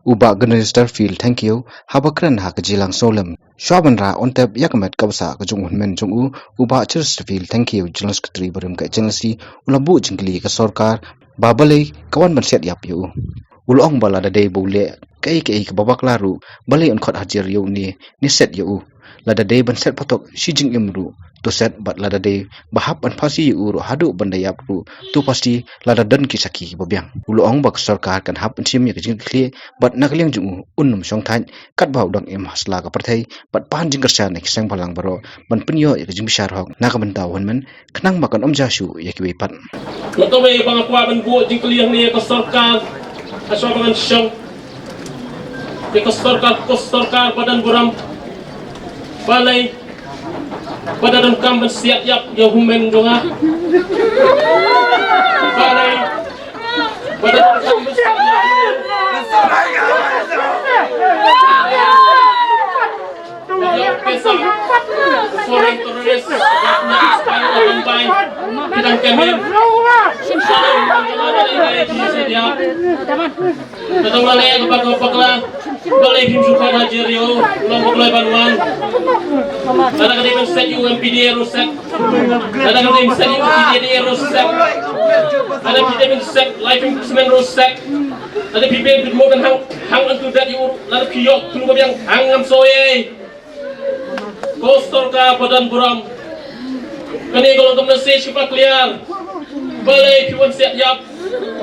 uba Gnester field thank you habakran ha kajilang solam shwabanra ontep yakmet kabsa kajung hunmen jungu uba Chesterfield thank you jelas ketri berim ka jenasi ulabu jingli ka sarkar babalai kawan bansiat yap yu ulong bala da dei bole kai ka babak laru balai on khot hajir yu ni set yu lada dei banset potok shijing imru to set bat lada dei bahap an phasi uru hadu bandayap ru tu pasti lada dan kisaki babyang ulong bak sarkar kan hap sim ya jing kli bat nakliang jungu unnum song than kat bau dang em hasla ka parthai bat pan jing kersa nek sang balang baro ban punyo ya jing bishar hok na ka banta honmen khnang makan omjashu ya ki pat to be bang kwa ban bu jing kliang ni ka sarkar aswa bangan syong ke sarkar badan buram balai badan kam siap yap ya humen donga balai badan kam siap yap pesa foreign tourist na style on by kita kemen saling mengenal ini dia datang balai kapag-kapagla balai him suka hajar yo lombok lai banuan ada kadang set UMPD rusak ada kadang set UPD rusak ada kadang set life improvement rusak ada people with more than hang onto that you lalu kiyok tunggu yang hangam soye kostor ka badan buram kani kalau kamu message kita clear balai piwan set yap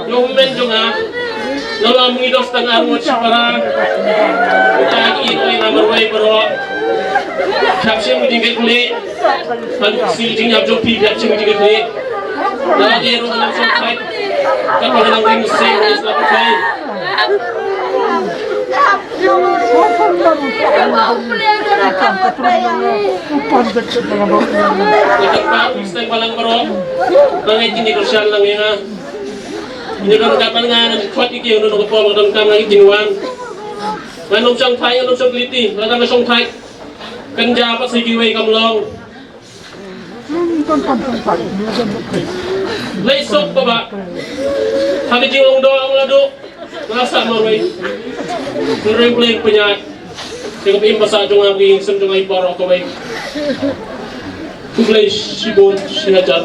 yo men jonga lalu mengidos tengah ruang para kita ini namar way bro caption mendinggal kulit kan siling jam jopi caption mendinggal kulit lalu dia rumah langsung fight kan orang ring sing Islam fight Ustaz palang bro bangai ini kursian lang ya ini kan kapan nga kuat iki uno ko po magdam kam nga ginuan manong sang thai anong sang liti lagang na sang thai kanja pa sa giway kamlong laysok pa ba hali jiwong do ang lado nasa marway nuray playing penyat sing pimbasa jong ang ging sum jong ay paro ko bay kuglay sibon sihajar